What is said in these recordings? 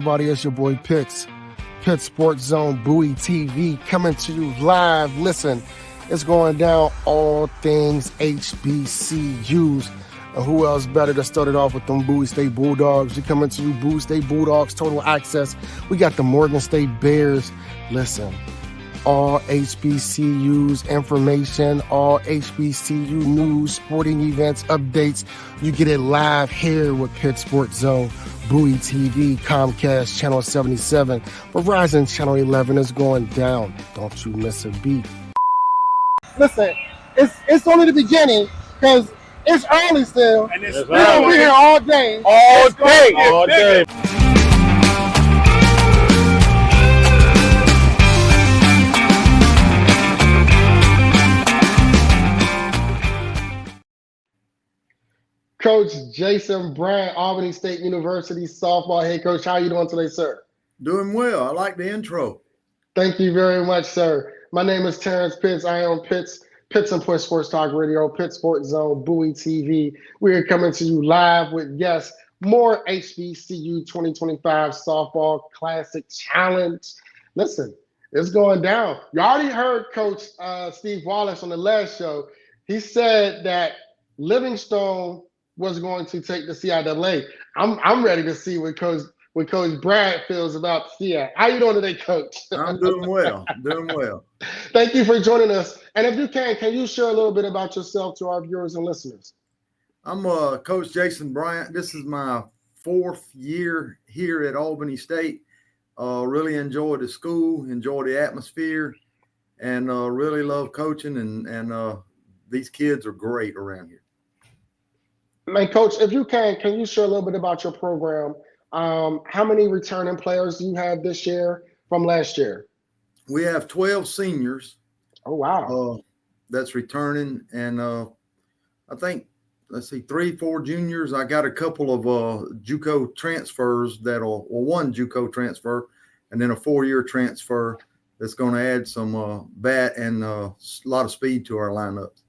everybody? It's your boy Pitts, Pitt Sports Zone, Bowie TV, coming to you live. Listen, it's going down all things HBCUs. And who else better to start it off with them Bowie State Bulldogs? We coming to you, Bowie State Bulldogs, total access. We got the Morgan State Bears. Listen, all HBCUs information, all HBCU news, sporting events, updates. You get it live here with Pitt Sports Zone, Bowie TV, Comcast Channel 77, Verizon Channel 11 is going down. Don't you miss a beat. Listen, it's only the beginning because it's early still. And we're gonna be here all day. All day. Coach Jason Bryant, Albany State University Softball head coach. How are you doing today, sir? Doing well. I like the intro. Thank you very much, sir. My name is Terrence Pitts. I own Pitts and Push Sports Talk Radio, Pitt Sports Zone, Bowie TV. We are coming to you live with, yes, more HBCU 2025 Softball Classic Challenge. Listen, it's going down. You already heard Coach Steve Wallace on the last show. He said that Livingstone was going to take the CIAA. I'm ready to see what Coach Bryant feels about CI. How you doing today, Coach? I'm doing well. Thank you for joining us. And if you can you share a little bit about yourself to our viewers and listeners? I'm Coach Jason Bryant. This is my 4th year here at Albany State. Really enjoy the school, enjoy the atmosphere, and really love coaching. And these kids are great around here. Man, Coach, if you can you share a little bit about your program? How many returning players do you have this year from last year? We have 12 seniors. Oh, wow. That's returning. And I think, 3-4 juniors. I got a couple of JUCO transfers one JUCO transfer and then a 4-year transfer that's going to add some bat and a lot of speed to our lineups.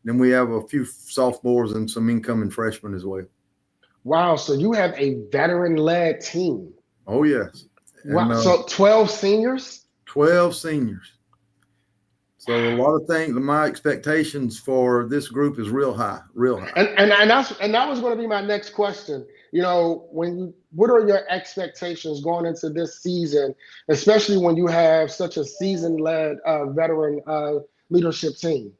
Then we have a few sophomores and some incoming freshmen as well. Wow, so you have a veteran-led team. Oh, yes. Wow, so 12 seniors? 12 seniors. So a lot of things, my expectations for this group is real high. And that was going to be my next question. You know, what are your expectations going into this season, especially when you have such a seasoned-led veteran leadership team?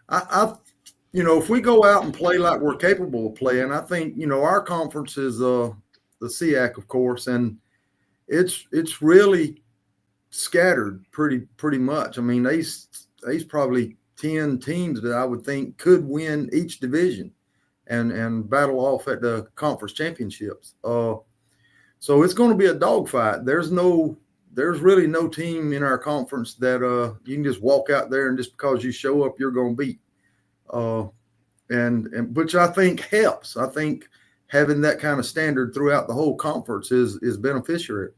If we go out and play like we're capable of playing, I think, our conference is the SEAC, of course, and it's really scattered pretty much. I mean, there's probably 10 teams that I would think could win each division and battle off at the conference championships. So it's going to be a dogfight. There's really no team in our conference that you can just walk out there and just because you show up, you're going to beat. And which I think helps. I think having that kind of standard throughout the whole conference is beneficial.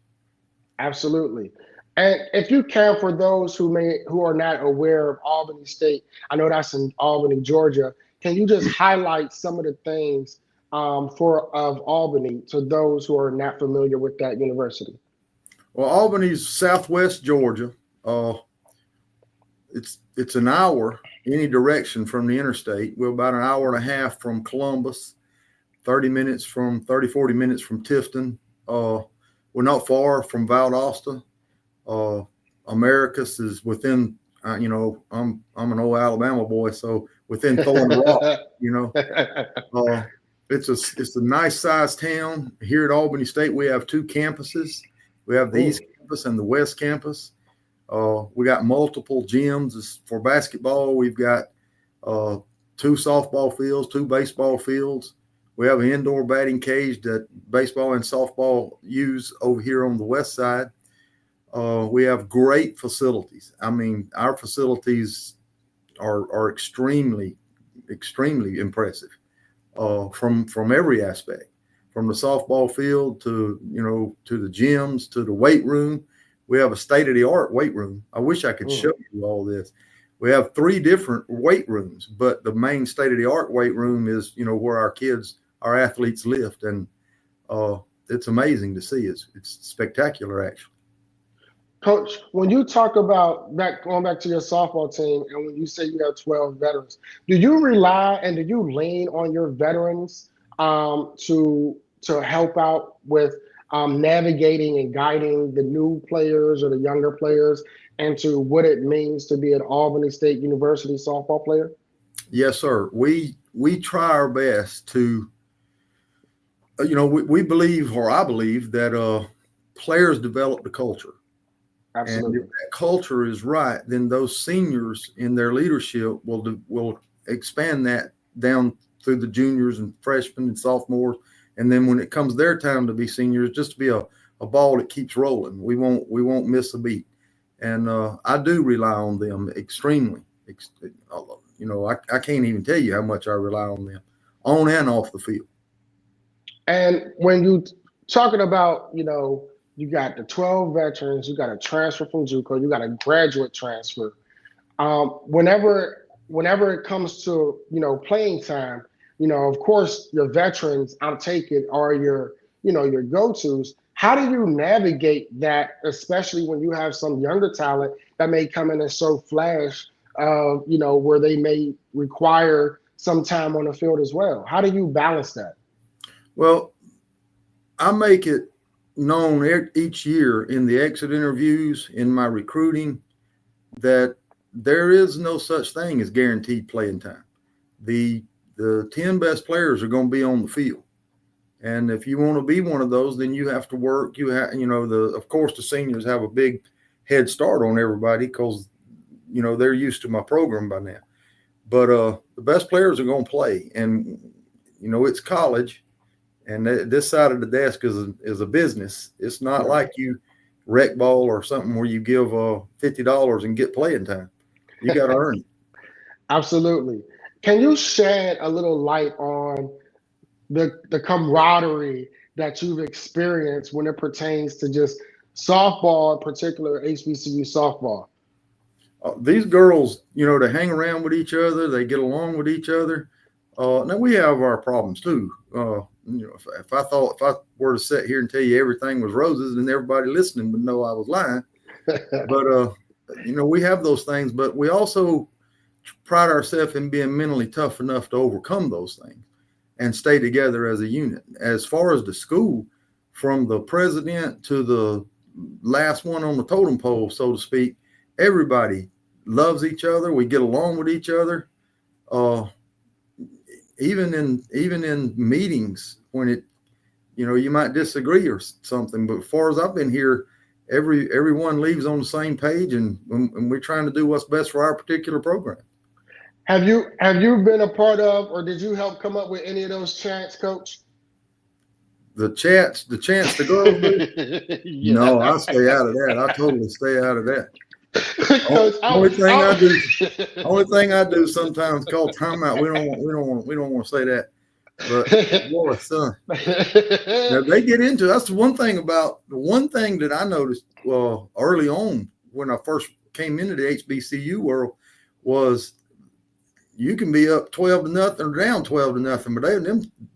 Absolutely. And if you can, for those who are not aware of Albany State, I know that's in Albany, Georgia. Can you just highlight some of the things of Albany to those who are not familiar with that university? Well, Albany's southwest Georgia. It's an hour any direction from the interstate. We're about an hour and a half from Columbus, 40 minutes from Tifton. We're not far from Valdosta. Americus is within, I'm an old Alabama boy, so within Thorn Rock, it's a nice sized town. Here at Albany State, we have 2 campuses. We have the East Campus and the West Campus. We got multiple gyms for basketball. We've got 2 softball fields, 2 baseball fields. We have an indoor batting cage that baseball and softball use over here on the west side. We have great facilities. I mean, our facilities are extremely, extremely impressive from every aspect, from the softball field to the gyms, to the weight room. We have a state-of-the-art weight room. I wish I could show you all this. We have 3 different weight rooms, but the main state-of-the-art weight room is, where our athletes lift. And it's amazing to see. It's spectacular, actually. Coach, when you talk about going back to your softball team, and when you say you have 12 veterans, do you rely and do you lean on your veterans to help out with navigating and guiding the new players or the younger players into what it means to be an Albany State University softball player? Yes, sir. We try our best to, we believe, or I believe, that players develop the culture. Absolutely. And if that culture is right, then those seniors in their leadership will expand that down through the juniors and freshmen and sophomores. And then when it comes their time to be seniors, just to be a ball that keeps rolling. We won't miss a beat. And I do rely on them extremely. I can't even tell you how much I rely on them on and off the field. And when you talking about, you got the 12 veterans, you got a transfer from JUCO, you got a graduate transfer. Whenever it comes to, playing time, of course, your veterans, I'll take it, are your go-tos. How do you navigate that, especially when you have some younger talent that may come in and show flash, where they may require some time on the field as well? How do you balance that? Well, I make it known each year in the exit interviews, in my recruiting, that there is no such thing as guaranteed playing time. The 10 best players are going to be on the field. And if you want to be one of those, then you have to work. Of course, the seniors have a big head start on everybody because, they're used to my program by now. But the best players are going to play. And, it's college. And this side of the desk is a business. It's not like you rec ball or something where you give $50 and get playing time. You got to earn it. Absolutely. Can you shed a little light on the camaraderie that you've experienced when it pertains to just softball, in particular HBCU softball? These girls, they hang around with each other. They get along with each other. Now we have our problems too. If I were to sit here and tell you everything was roses, then everybody listening would know I was lying. But we have those things, but we also pride ourselves in being mentally tough enough to overcome those things and stay together as a unit. As far as the school, from the president to the last one on the totem pole, so to speak, everybody loves each other. We get along with each other. Even in meetings when you might disagree or something, but as far as I've been here, everyone leaves on the same page, and we're trying to do what's best for our particular program. Have you been a part of, or did you help come up with any of those chants, Coach? The chants the girls do? Yeah. No, I stay out of that. I totally stay out of that. Coach, only thing I do sometimes call timeout. We don't want to say that. But boy, son, now they get into that's the one thing that I noticed early on when I first came into the HBCU world was you can be up 12-0 or down 12-0, but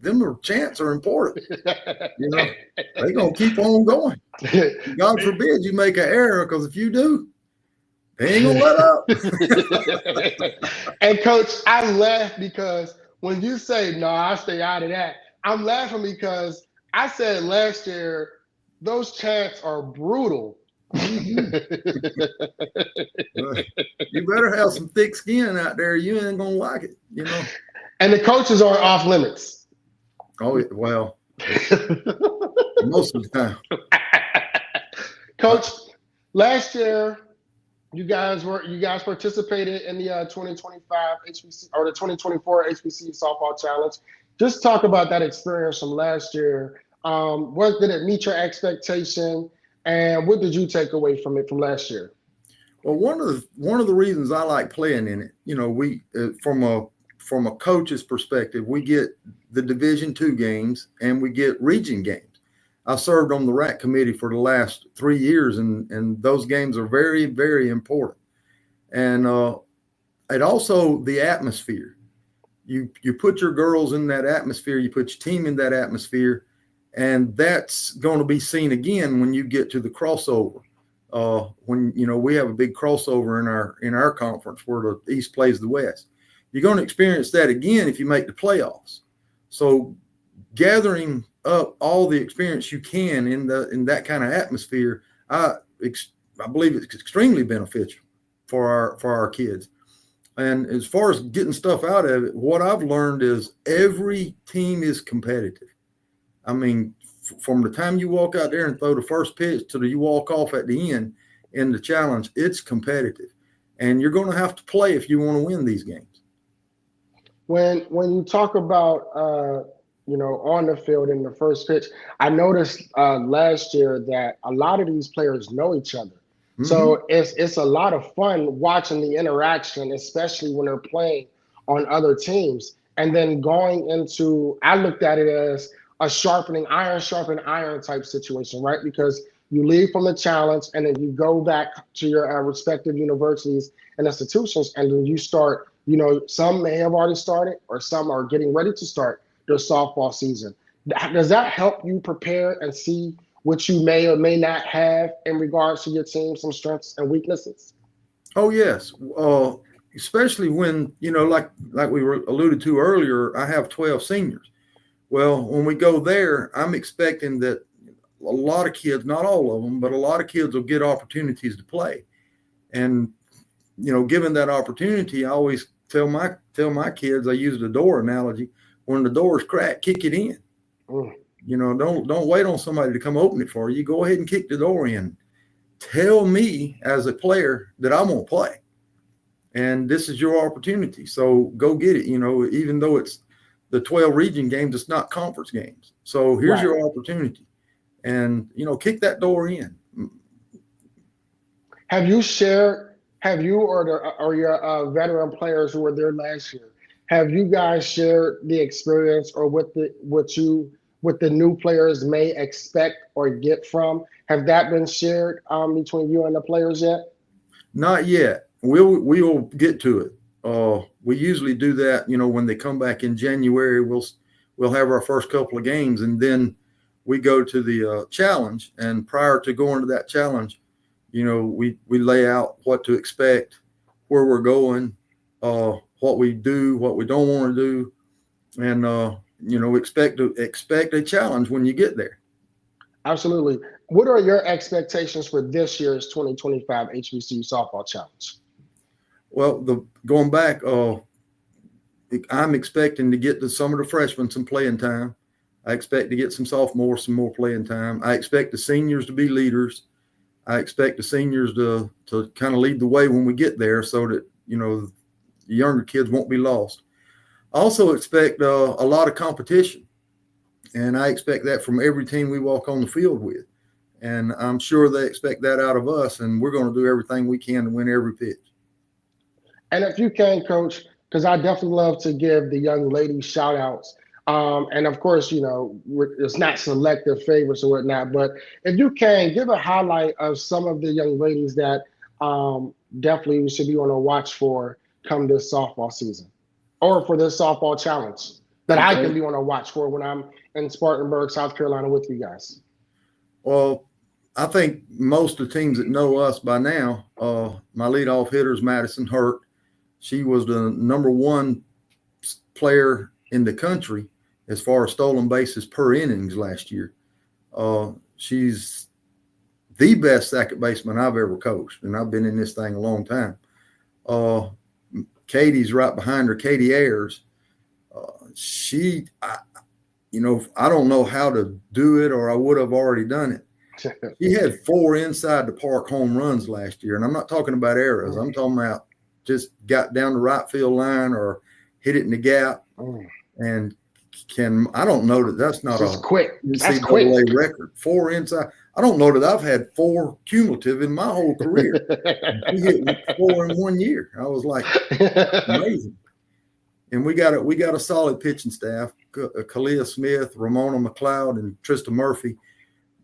them chants are important. They're gonna keep on going. God forbid you make an error, because if you do, they ain't gonna let up. And Coach, I laugh because when you say no, I stay out of that, I'm laughing because I said last year those chants are brutal. You better have some thick skin out there. You ain't gonna like it, And the coaches are off limits. Oh well, most of the time. Coach, last year you guys participated in the 2025 HBC or the 2024 HBCU Softball Challenge. Just talk about that experience from last year. What did it meet your expectation? And what did you take away from it from last year? Well, one of the reasons I like playing in it, we from a coach's perspective, we get the Division II games and we get region games. I served on the RAC committee for the last 3 years, and those games are very, very important. And also the atmosphere. You put your girls in that atmosphere, you put your team in that atmosphere, And that's going to be seen again when you get to the crossover. When we have a big crossover in our conference where the East plays the West. You're going to experience that again if you make the playoffs. So gathering up all the experience you can in that kind of atmosphere, I believe it's extremely beneficial for our kids. And as far as getting stuff out of it, what I've learned is every team is competitive. I mean, from the time you walk out there and throw the first pitch to you walk off at the end in the challenge, it's competitive. And you're going to have to play if you want to win these games. When you talk about on the field in the first pitch, I noticed last year that a lot of these players know each other. Mm-hmm. So it's a lot of fun watching the interaction, especially when they're playing on other teams. And then going into, I looked at it as a sharpen iron type situation, right? Because you leave from the challenge and then you go back to your respective universities and institutions, and then you start, some may have already started or some are getting ready to start their softball season. Does that help you prepare and see what you may or may not have in regards to your team, some strengths and weaknesses? Oh, yes. Especially when, like we were alluded to earlier, I have 12 seniors. Well, when we go there, I'm expecting that a lot of kids, not all of them, but a lot of kids will get opportunities to play. And, given that opportunity, I always tell my kids, I use the door analogy, when the door's cracked, kick it in. Don't wait on somebody to come open it for you. Go ahead and kick the door in. Tell me as a player that I won't play. And this is your opportunity. So go get it. Even though it's the 12 region games, it's not conference games. So here's your opportunity. And, kick that door in. Have you or your veteran players who were there last year, have you guys shared the experience or what the new players may expect or get from? Have that been shared between you and the players yet? Not yet. We will get to it. We usually do that, when they come back in January, we'll have our first couple of games, and then we go to the challenge. And prior to going to that challenge, we lay out what to expect, where we're going, what we do, what we don't want to do, and expect a challenge when you get there. Absolutely. What are your expectations for this year's 2025 HBCU Softball Challenge? Well, going back, I'm expecting to get to some of the freshmen some playing time. I expect to get some sophomores some more playing time. I expect the seniors to be leaders. I expect the seniors to kind of lead the way when we get there, so that the younger kids won't be lost. I also expect a lot of competition, and I expect that from every team we walk on the field with. And I'm sure they expect that out of us, and we're going to do everything we can to win every pitch. And if you can, Coach, because I definitely love to give the young ladies shout outs. And of course, it's not selective favorites or whatnot, but if you can give a highlight of some of the young ladies that definitely we should be on a watch for come this softball season or for this softball challenge that I can be on a watch for when I'm in Spartanburg, South Carolina with you guys. Well, I think most of the teams that know us by now, my leadoff hitter is Madison Hurt. She was the number one player in the country as far as stolen bases per innings last year. She's the best second baseman I've ever coached, and I've been in this thing a long time. Katie's right behind her, Katie Ayers. I don't know how to do it, or I would have already done it. She had 4 inside the park home runs last year, and I'm not talking about errors. I'm talking about just got down the right field line or hit it in the gap. And I don't know that's not a quick NCAA record. 4 inside. I don't know that I've had 4 cumulative in my whole career. She hit 4 in 1 year. I was like, amazing. And we got a solid pitching staff. Kalia Smith, Ramona McLeod, and Trista Murphy.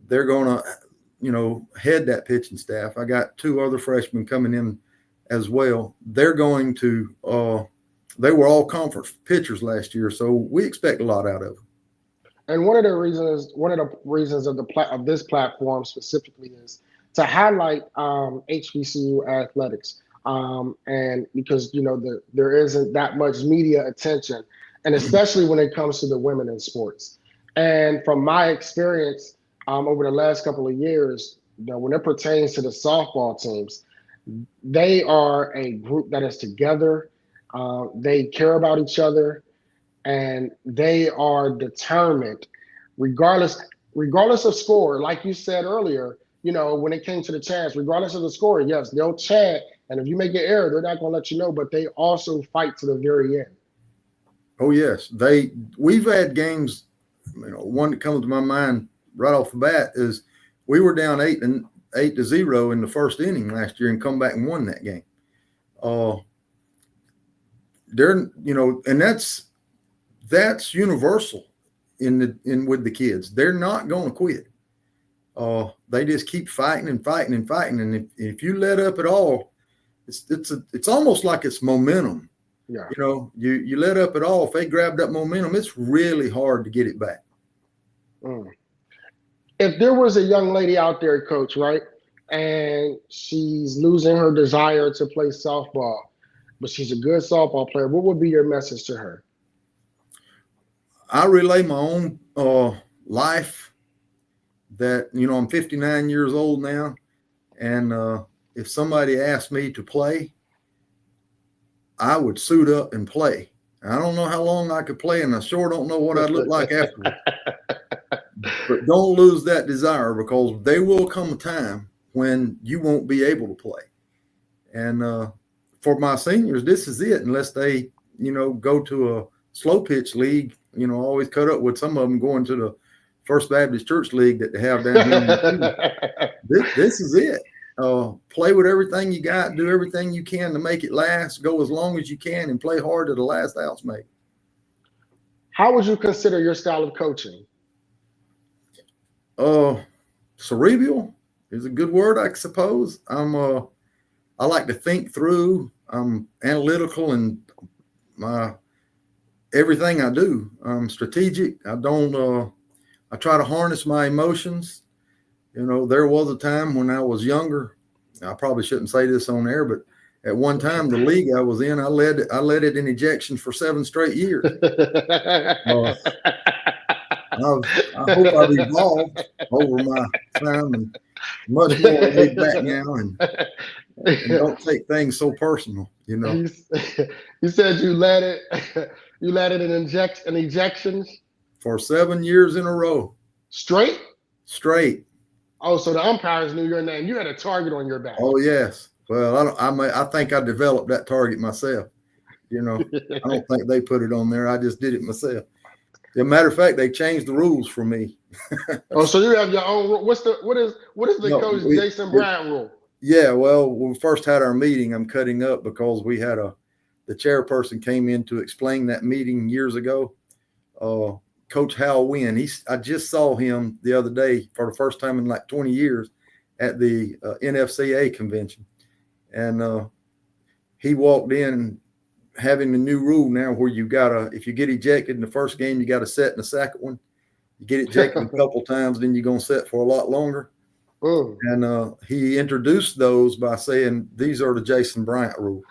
They're going to, head that pitching staff. I got 2 other freshmen coming in as well. They're going to they were all conference pitchers last year, so we expect a lot out of them. And one of the reasons of this platform specifically is to highlight HBCU athletics, and because there isn't that much media attention, and especially when it comes to the women in sports. And from my experience over the last couple of years, when it pertains to the softball teams, they are a group that is together. They care about each other, and they are determined, regardless of score. Like you said earlier, when it came to the chance, regardless of the score, yes, they'll chat, and if you make an error, they're not going to let you know. But they also fight to the very end. Oh yes, we've had games. One that comes to my mind right off the bat is we were down 8-0 in the first inning last year and come back and won that game. And that's universal with the kids. They're not going to quit. They just keep fighting and fighting and fighting. And if you let up at all, it's almost like it's momentum. Yeah. You let up at all. If they grab that momentum, it's really hard to get it back. If there was a young lady out there, Coach, right, and she's losing her desire to play softball, but she's a good softball player, what would be your message to her? I relay my own life that, I'm 59 years old now. And if somebody asked me to play, I would suit up and play. I don't know how long I could play, and I sure don't know what I'd look like afterwards. But don't lose that desire, because there will come a time when you won't be able to play. And for my seniors, this is it. Unless they, go to a slow pitch league, always cut up with some of them going to the First Baptist Church League that they have down here. This is it. Play with everything you got, do everything you can to make it last, go as long as you can, and play hard to the last out's made. How would you consider your style of coaching? Cerebral is a good word, I suppose. I like to think through. I'm analytical in everything I do. I'm strategic. I try to harness my emotions. There was a time when I was younger. I probably shouldn't say this on air, but at one time, the league I was in, I led it in ejections for 7 straight years. I hope I've evolved over my time and much more laid back now, and don't take things so personal. You said you led it in ejections for 7 years in a row. Straight. Oh, so the umpires knew your name. You had a target on your back. Oh yes. Well, I think I developed that target myself. I don't think they put it on there. I just did it myself. As a matter of fact, they changed the rules for me. Oh, so you have your own rule. What is the Coach Jason Bryant rule? Yeah, well, when we first had our meeting, I'm cutting up because we had the chairperson came in to explain that meeting years ago. Coach Hal Wynn, I just saw him the other day for the first time in like 20 years at the NFCA convention. And he walked in having the new rule now where if you get ejected in the first game, you got to set in the second one. You get ejected a couple times, then you're going to set for a lot longer. And he introduced those by saying, these are the Jason Bryant rules.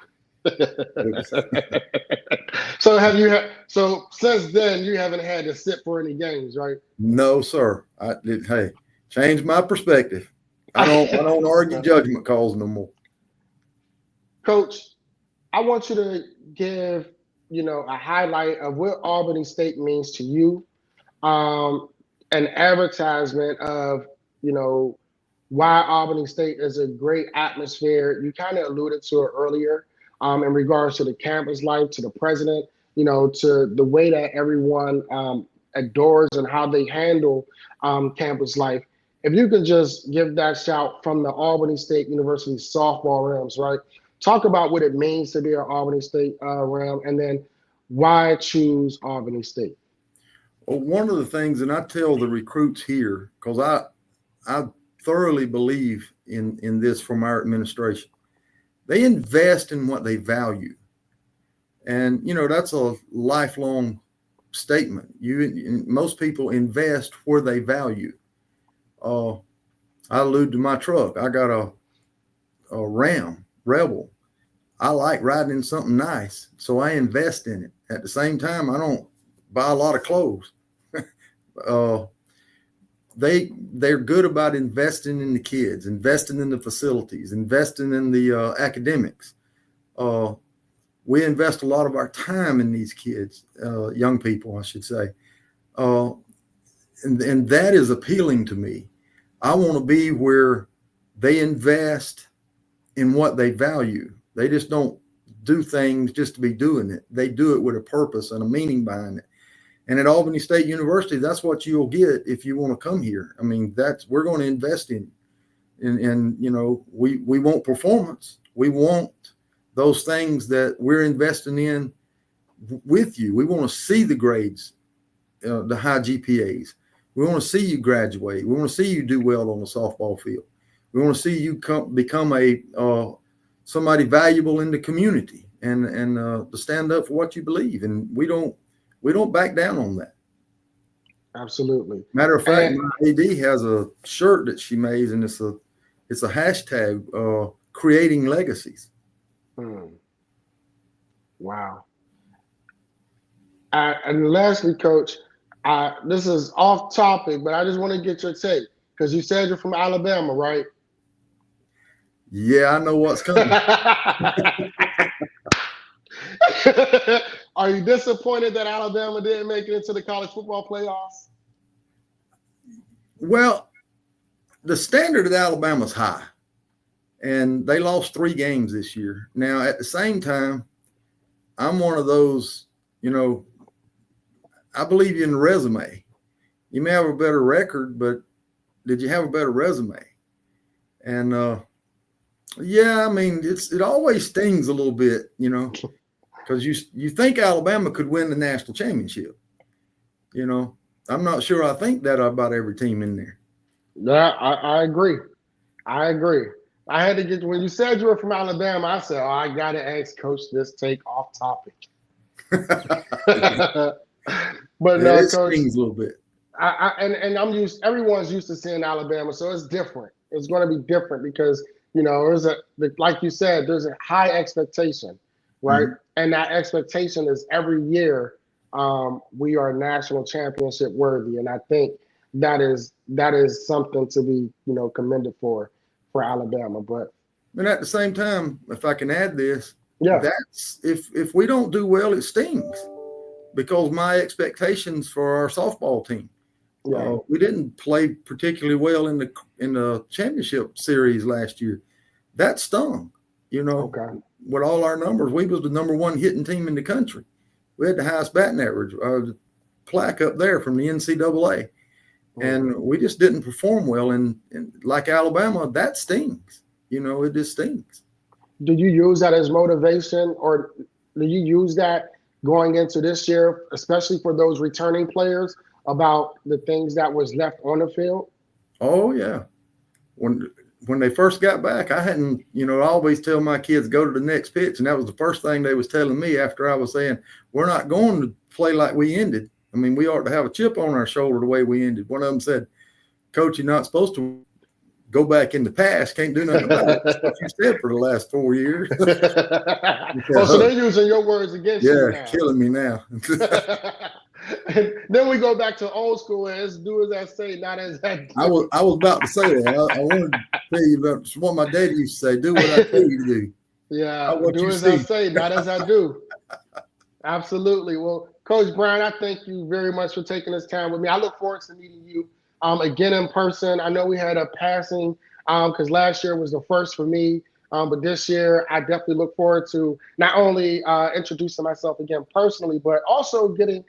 So since then you haven't had to sit for any games, right? No, sir. Hey, changed my perspective. I don't argue judgment calls no more. Coach, I want you to give a highlight of what Albany State means to you, an advertisement of why Albany State is a great atmosphere. You kind of alluded to it earlier. In regards to the campus life, to the president, to the way that everyone adores and how they handle campus life. If you could just give that shout from the Albany State University softball realms, right? Talk about what it means to be an Albany State realm, and then why choose Albany State. Well, one of the things, and I tell the recruits here, because I thoroughly believe in this from our administration. They invest in what they value. And, that's a lifelong statement. Most people invest where they value. I allude to my truck. I got a Ram Rebel. I like riding in something nice, so I invest in it. At the same time, I don't buy a lot of clothes. They're good about investing in the kids, investing in the facilities, investing in the academics. We invest a lot of our time in these kids, young people, I should say. And that is appealing to me. I want to be where they invest in what they value. They just don't do things just to be doing it. They do it with a purpose and a meaning behind it. And at Albany State University, that's what you'll get if you want to come here. I mean, we're going to invest in you. And you know, we want performance. We want those things that we're investing in with you. We want to see the grades, the high GPAs. We want to see you graduate. We want to see you do well on the softball field. We want to see you become somebody valuable in the community and to stand up for what you believe. And we don't back down on that. Absolutely. Matter of fact, my AD has a shirt that she made, and it's a hashtag creating legacies. Wow. And lastly, Coach, this is off topic, but I just want to get your take because you said you're from Alabama, right? Yeah, I know what's coming. Are you disappointed that Alabama didn't make it into the college football playoffs? Well, the standard at Alabama's high, and they lost 3 games this year. Now, at the same time, I'm one of those, you know, I believe in the resume. You may have a better record, but did you have a better resume? And yeah, I mean, it always stings a little bit, you know, because you think Alabama could win the national championship. You know, I'm not sure I think that about every team in there. Yeah, I agree. I had to get, when you said you were from Alabama, I said, oh, I got to ask Coach this take off topic. But no, Coach, stings a little bit. Everyone's used to seeing Alabama, so it's different. It's going to be different because, you know, like you said, there's a high expectation, right? Mm-hmm. And that expectation is every year we are national championship worthy, and I think that is something to be, you know, commended for Alabama. But at the same time, if I can add this, yeah, that's if we don't do well, it stings because my expectations for our softball team. Yeah. We didn't play particularly well in the championship series last year. That stung, you know. Okay. With all our numbers, we was the number 1 hitting team in the country. We had the highest batting average, plaque up there from the NCAA. And we just didn't perform well. And like Alabama, that stings. You know, it just stings. Did you use that as motivation, or did you use that going into this year, especially for those returning players, about the things that was left on the field? Oh, yeah. When they first got back, I hadn't, you know, I always tell my kids, go to the next pitch. And that was the first thing they was telling me after I was saying, we're not going to play like we ended. I mean, we ought to have a chip on our shoulder the way we ended. One of them said, Coach, you're not supposed to go back in the past. Can't do nothing about it. That's what you said for the last 4 years. So they're using your words against you now. Yeah, killing me now. And then we go back to old school and let's do as I say, not as I do. I was about to say that. I wanted to tell you about what my daddy used to say, do what I tell you to do. Yeah, do as I say, not as I do. Absolutely. Well, Coach Bryant, I thank you very much for taking this time with me. I look forward to meeting you again in person. I know we had a passing because last year was the first for me. But this year, I definitely look forward to not only introducing myself again personally, but also getting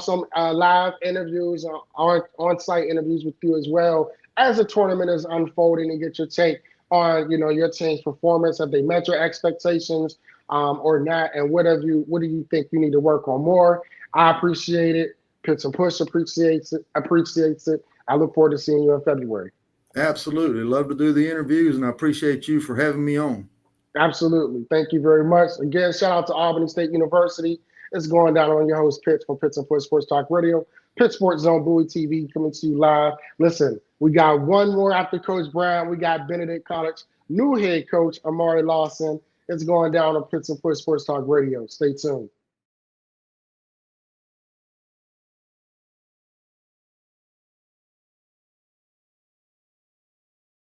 some live interviews, on-site interviews with you as well as the tournament is unfolding, and get your take on, you know, your team's performance. Have they met your expectations or not? And what do you think you need to work on more? I appreciate it. Pitch and Push appreciates it. I look forward to seeing you in February. Absolutely. Love to do the interviews, and I appreciate you for having me on. Absolutely. Thank you very much. Again, shout out to Albany State University. It's going down on your host, Pitts, from Pitts and Foot Sports Talk Radio. Pitt Sports Zone, Bowie TV, coming to you live. Listen, we got one more after Coach Bryant. We got Benedict College new head coach, Amari Lawson. It's going down on Pitts and Foot Sports Talk Radio. Stay tuned.